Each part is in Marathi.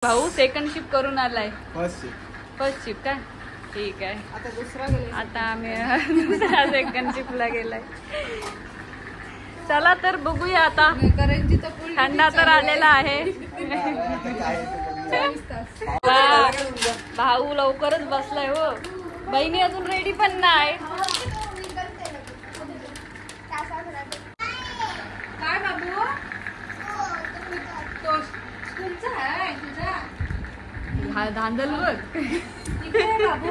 भाऊ सेकंड शिफ्ट करून आलाय. फर्स्ट शिफ्ट काय ठीक आहे. आता दुसरा गेला. आता आम्ही दुसरा सेकंड शिफ्टला गेलाय. चला तर बघूया आता. थंडा तर आलेला आहे. भाऊ लवकरच बसलाय हो. बहिणी अजून रेडी पण नाही. काय बाबू तो स्कूलचा आहे तुझा. धांदल बघ बाबू.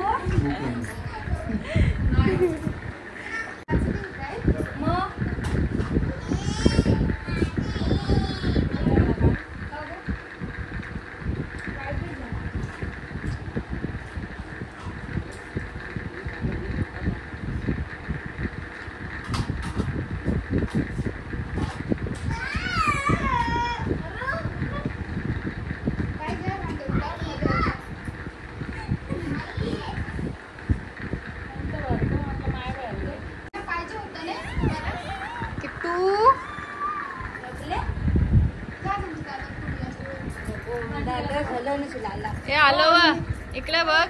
हे आलो वा इकडे बघ.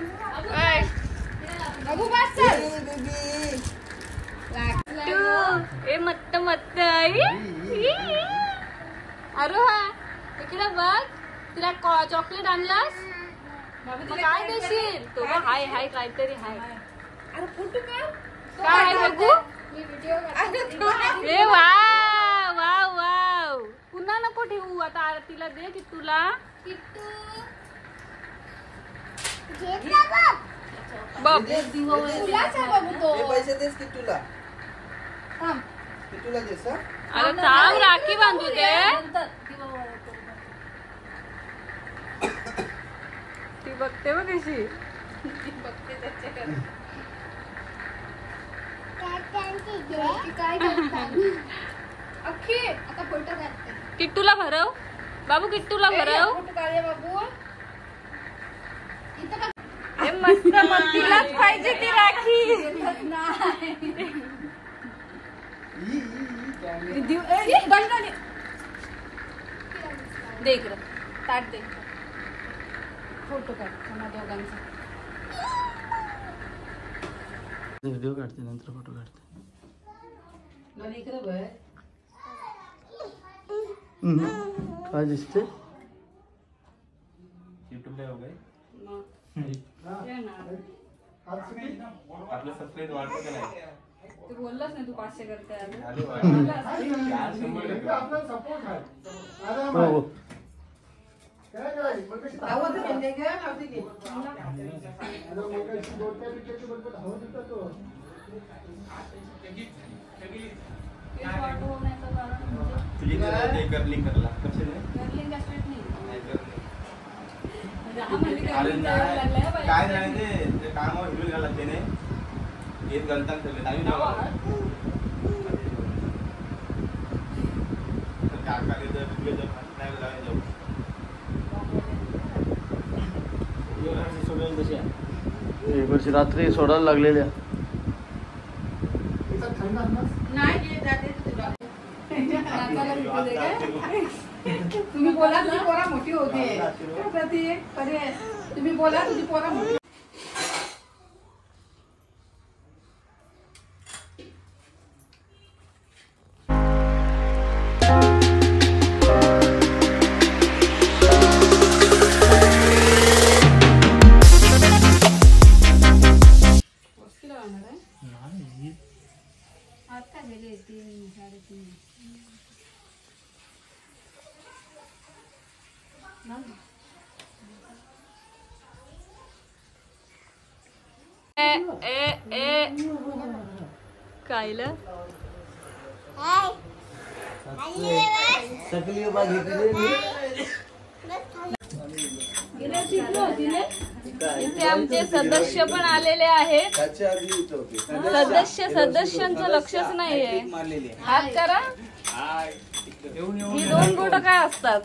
मत्त मत्त आई. अरे हा इकडे बघ. तिला चॉकलेट आणलास. काय देशील तो. हाय हाय काहीतरी हाय. काय बघू. ए वाव वाव वाव. पुन्हा नको ठेवू. आता तिला दे की तुला. पैसे देस की तुला. तुला देस. अरे थांब राखी बांधू दे. ती बघते बघ कशी. किट्टूला भरव बाबू. किट्टूला भरव. मस्त मस्तीलाच पाहिजे ती राखी. दे इकडं ताट दे. फोटो काढ दोघांचा. व्हिडिओ काढते नंतर फोटो काढते. काय दिसते. यूट्यूबला हो गए आपलं सबस्क्राइब वाढतं का नाही. तू बोललास ना तू 500 करते. काय नाही ते कामावर हिरो घालायला लागते नाही. एक गलतान ठेवले नाही एक वर्षी रात्री सोडायला लागलेल्या. तुम्ही बोला तुझी पोरा मोठी होते. तुम्ही बोला तुझी पोरा मोठी. कायला इथे आमचे सदस्य पण आलेले आहेत. सदस्यांचं लक्षच नाहीये. हात करा. ही 2 बोट काय असतात.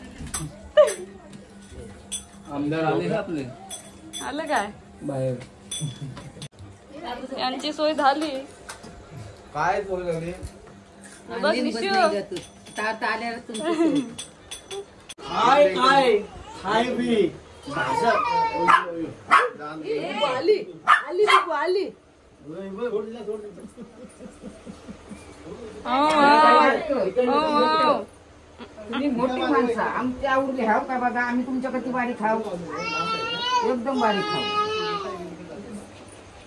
आमदार आले का आपले. आलं काय बाहेर. यांची सोय झाली. काय सोय झाली. बघ निशू. आल्यावर हाय हाय हाय बी आली आली बाबू आली. तुम्ही मोठी माणसं आमच्या आवडली हाव का बघा. आम्ही तुमच्या कधी बारी खाऊ एकदम बारी खाऊ.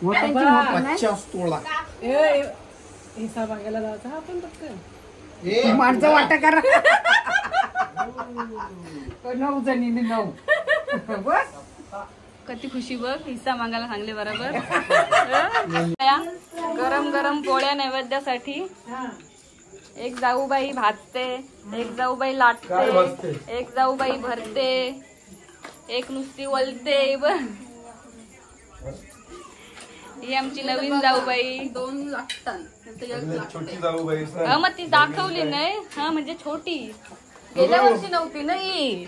मोठ्यांची हिसाब मागायला जायचा आपण फक्त माणसं वाटा करा. 9 जणीने 9 बस. किती खुशी बघ. हिस्सा मागायला सांगले बरोबर. गरम गरम पोळ्या नैवेद्यासाठी. एक जाऊबाई भाजते, एक जाऊबाई लाटते, एक जाऊबाई भरते, एक नुसती वलते. बर ही आमची नवीन जाऊबाई. 2 लागतात. छोटी जाऊबाई मग ती दाखवली नाही. हा म्हणजे छोटी गेल्या वर्षी नव्हती नाही.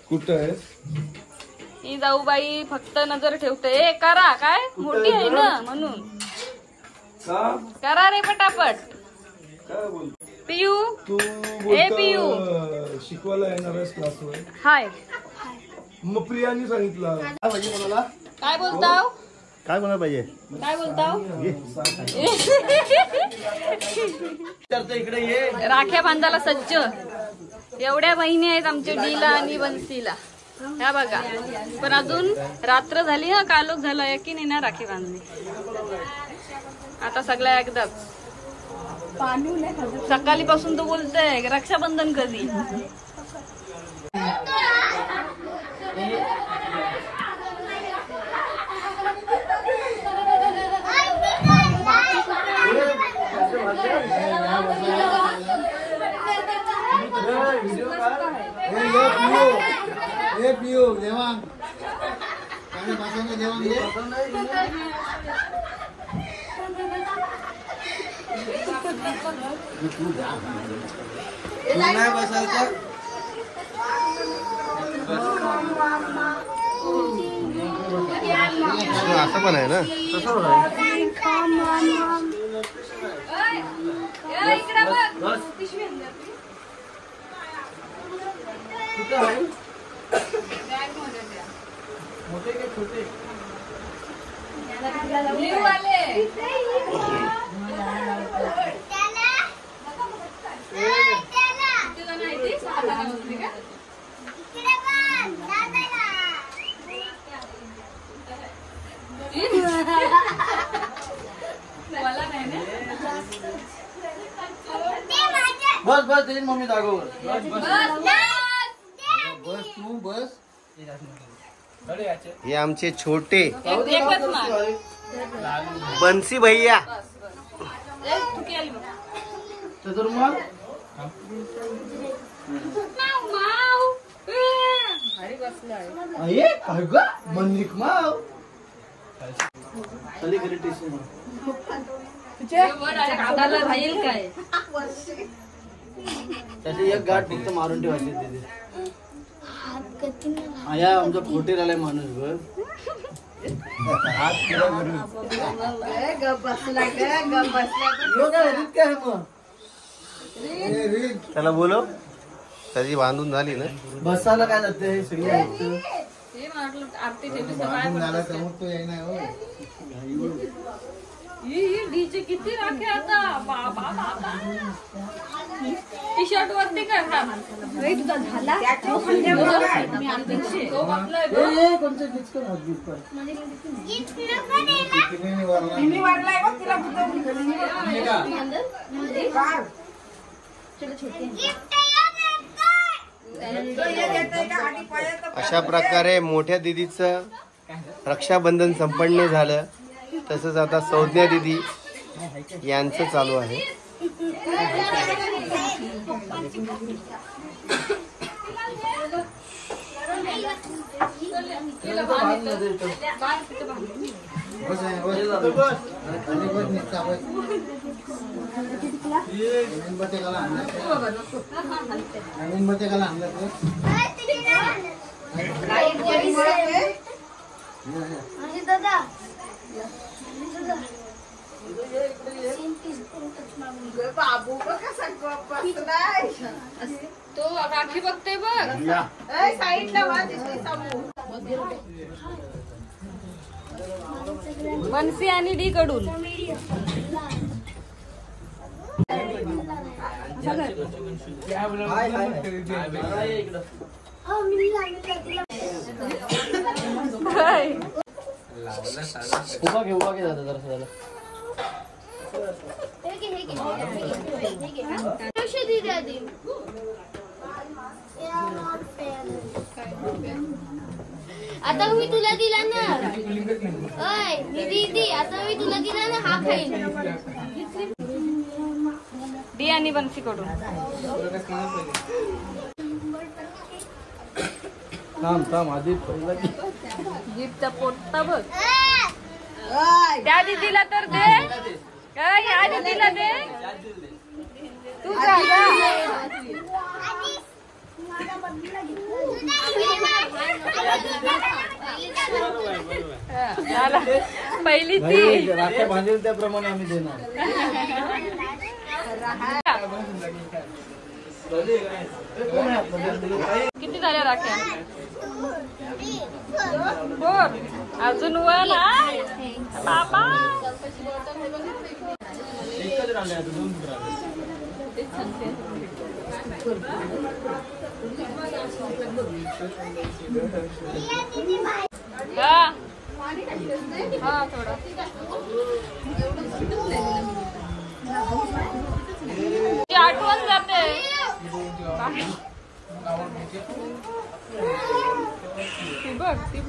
कुठं ही जाऊबाई फक्त नजर ठेवते. ए करा काय मोठी आहे ना म्हणून करा रे पटापट. पियू तू ए पियू शिकवायला येणार आहेस क्लासवर. हाय मग प्रियानी सांगितलं काय बोलताव. काय बनायला पाहिजे काय बोलताव. इकडे ये. राख्या बांधायला सज्ज. एवढ्या बहिणी आहेत आमच्या डीला आणि बन्सीला. ह्या बघा. पण अजून रात्र झाली. हा कालोख झाला की नाही ना राखी बांधली. आता सगळ्या एकदाच. सकाळी पासून तो बोलतोय रक्षाबंधन कधी. नाही बसायचं. असं पण आहे ना. मोठे के छोटे बस बस तेरी मम्मी दाखव. बस तू बस. हे आमचे छोटे बन्सी भैया. मंदिर माव राहील काय. त्याची एक गाठ फक्त मारून ठेवायची तिथे. आया आमचा खोटे राहिलाय माणूस बघ. त्याला बोलव. त्याची बांधून झाली ना. बसायला काय जाते सगळी आरती डीजे किती राख्या आता. बाबा बाबा टी शर्ट वरती काय तुझा झाला. अशा प्रकारे मोठ्या दीदीचं रक्षाबंधन संपन्न झालं. तसंच आता संज्ञा दीदी यांचं चालू आहे. बाबू कसा तो राखी बघते बघ. साईडला बन्सी आणि डी कडून उभा घे दादा जरा झाला. आता मी तुला दिला ना. ओय दीदी आता मी तुला दिला ना. हा खाईन. डी आणि बन्सी कडून. थांब आधी पहिला गिफ्टचा पोट्टा बघ. त्या दीदीला तर दे. काय या दीदीला दे. तू जा. पहिली ती राख्या बांधेल त्याप्रमाणे आम्ही देणार. किती झाल्या राख्या. 4 अजून 1 बाबा. हा थोडा आठवण जाते. ती बघ चिड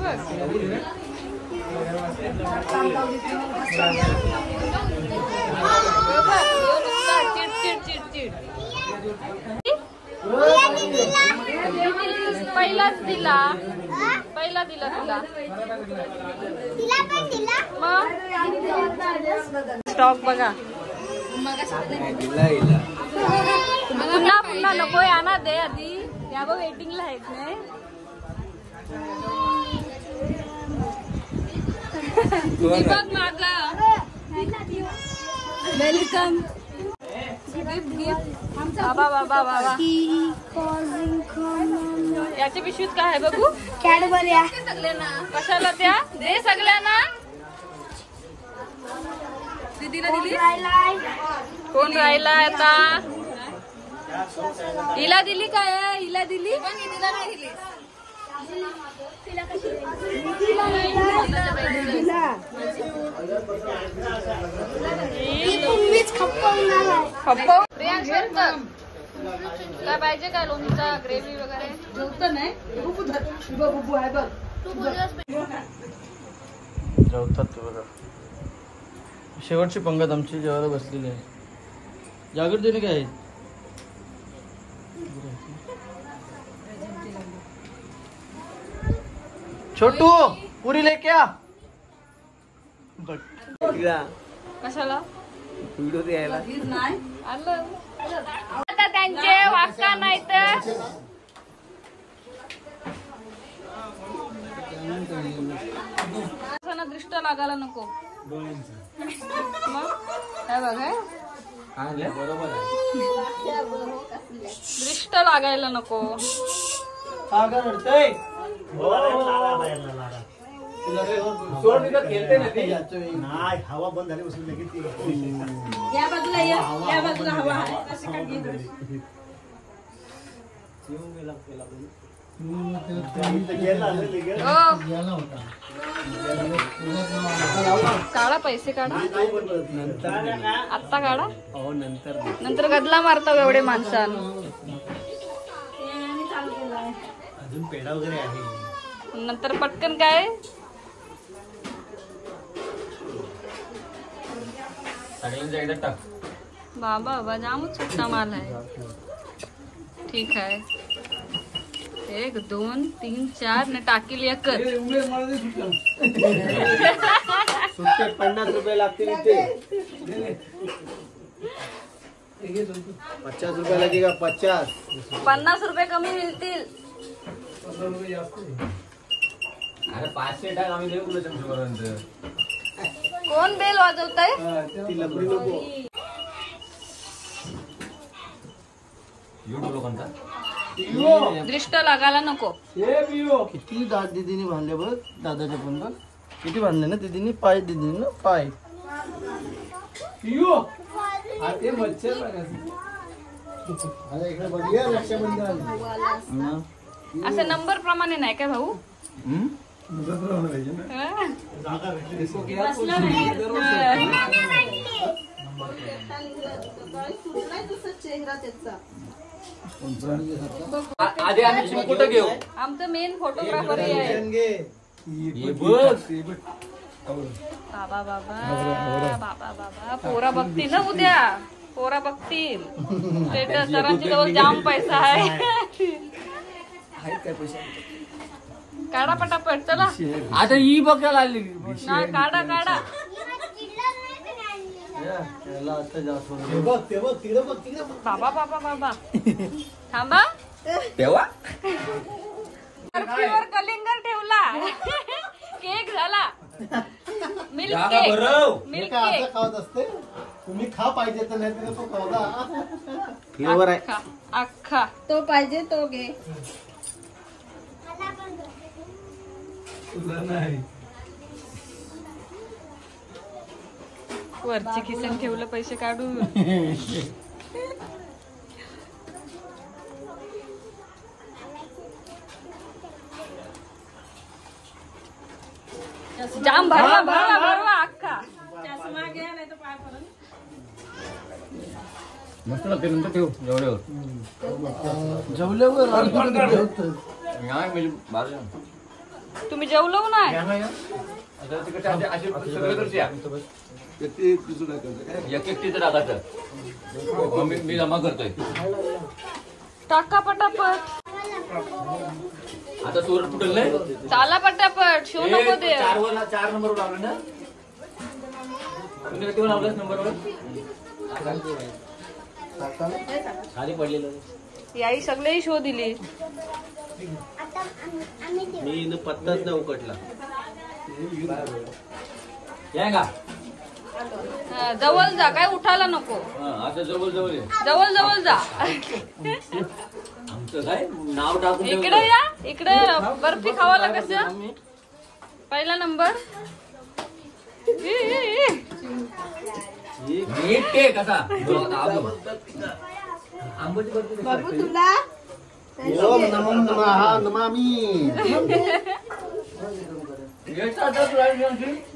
पहिलाच दिला तुला. मग स्टॉक बघा. पुन्हा नको आणा दे आधी. या बघ वेटिंगला आहेत नाही. दीपक माझा वेलकम. बाबा याच्या पिशवीत काय आहे बघू. कॅडबऱ्या कशाला त्या दे सगळ्यांना. दीदीला दिली. कोण राहिला आता. हिला दिली काय. हिला दिली. काय पाहिजे काय लोणचा ग्रेव्ही वगैरे. जेवतात ते बघा. शेवटची पंगत आमची जेवायला बसलेली आहे. जागृतीने काय आहे. छोटू पुरी लेके आ. कशाला व्हिडिओ द्यायला आलं. आता त्यांचे वाक्का नाही तर दृष्ट लागायला नको. मग काय बघाय बरोबर आहे. दृष्ट लागायला नको. नाही हवा बंद झाली बसून लगेच या बाजूला हवा आहे. काढा पैसे काढा. आत्ता काढा. नंतर गदला मारता एवढे माणसां. अजून पेढा वगैरे आहे. नंतर पटकन काय बाबा जामच छोटा माल आहे. ठीक आहे. 1 2 3 4 ने टाकील एकच. सुट्टे 50 रुपये लागतील. इथे 50 रुपये लागेगा. 50 रुपये कमी मिळतील. अरे 500 टाक आम्ही देऊ तुला 100 पर्यंत. कोण बेल वाजवतय. ती लपडी नको. युट्यूब लोकांचा दृष्ट लागायला नको. किती दात दीदीने बांधले बघ दादाच्या पण बघ किती बांधले ना दीदीने पाय दीदीने ना पाय असं नंबर प्रमाणे नाही काय भाऊ? आधी आम्ही चिमकुट घेऊ. आमचं मेन फोटोग्राफर आहे. बाबा बाबा बाबा बाबा पोरा बघतील ना उद्या. पोरा बघतील स्टेटस. सरांच्या जवळ जाम पैसा आहे. काढा पटापट चला. आता ही बघायला आली ना काढा काढा. बाबा बाबा बाबा थांबा. तेव्हा बर्फीवर कलिंगर ठेवला. केक झाला. Milk cake. मिल्क केक खात असते तुम्ही खा पाहिजे तर नाही तर तो खावला फ्लेवर आहे. अख्खा तो पाहिजे तो घे. वरची खिसन ठेवलं पैसे काढून. जाम भरवा भरवा भरवा अख्खा. मस्त लागते. नंतर ठेवू जेवढ्यावर जेवल्यावर तुम्ही जेवलो नाही. एक टाकायचं. मी जमा करतोय. टाका पटापट. आता चोर फुटल नाही. चाला पटापट. शो नको दे. 4 नंबर लावलं ना. तुम्ही किती लावलास नंबरवर? खाली पडलेलं. याई सगळेही शो दिली. मी पत्ताच नाही उकटला. या का जवळ जा. काय उठायला नको. आता जवळ जवळ ये. जवळ जवळ जा. आमचं काय नाव टाकून इकडे या. इकडे बर्फी खावाला कसं. पहिला नंबर. नीट टे कसा आंबोची बर्फी. बाबू तुला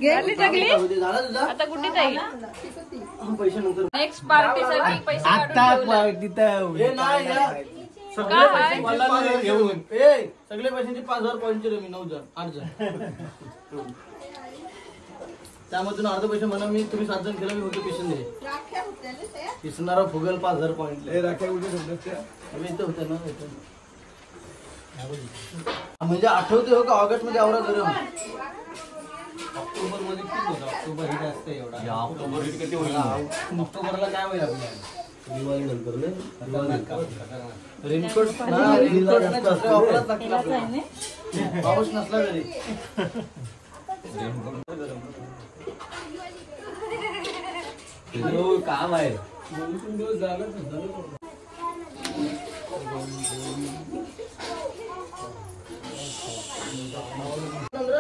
झाली सगळी. आता कुठे जाईल. नेक्स्ट पार्टीसाठी पैसे काढून ठेवले. सगळे पैशांची 5,000 पॉईंटचे रे मी 9 जण 8 जण त्यामधून अर्ध पैसे म्हणा मी तुम्ही 7 जण केलं मी होते पेशन दिले. पिसणारा फुगल 5,000 पॉईंट इथं होत्या ना. म्हणजे आठवते हो का ऑगस्ट मध्ये आवरा गरम. ऑक्टोबर मध्ये किती होतं. ऑक्टोबर हिट असते एवढा. ऑक्टोबर हिट किती होईल. ऑक्टोबरला काय होईल आपल्याला दिवाळी नंतर रेनकोट पाऊस नसला तरी काम आहे.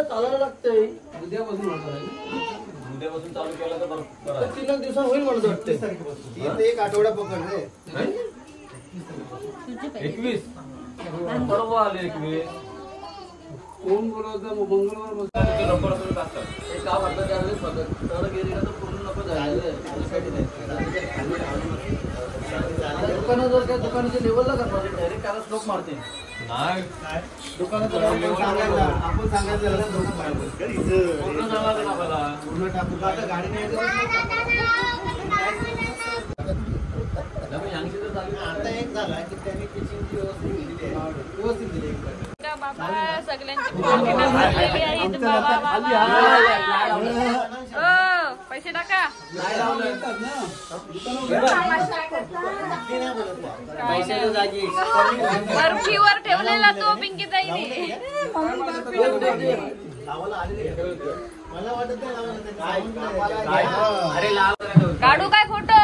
चालायला लागतंय. उद्यापासून चालू केलं तर बरं. 3 दिवसात होईल म्हणत वाटतंय. एक आठवडा पकड रे. 21 बरोबर आले. 21 कोण बोलवतं मंगळवार रबर टाकतात. एक काम वाटतं त्यावेळेस तर गेली तर पूर्ण नको झालेलं दुकानं जर त्या दुकानाच्या लेवलला का डायरेक्ट त्याला स्लोप मारते. नाही दुकानाचं आपण सांगायचं पूर्ण झाला आपल्याला. पूर्ण टाकू. आता गाडी नाही. आता एक झाला की त्यांनी पिचिंगची व्यवस्थित दिली. बाबा सगळ्यांची पाकिटं भरलेली आहेत. बाबा बाबा पैसे टाका. बर्फीवर ठेवलेला तो पिंकी ताईने. मला वाटत काढू काय फोटो.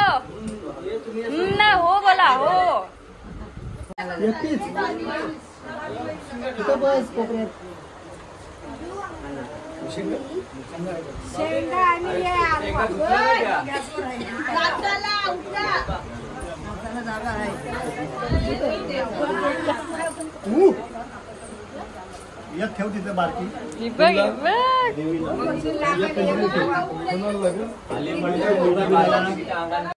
नाही हो बोला हो. एक ठेव तिथे बारकी ही बघ ही बघ. आली म्हणजे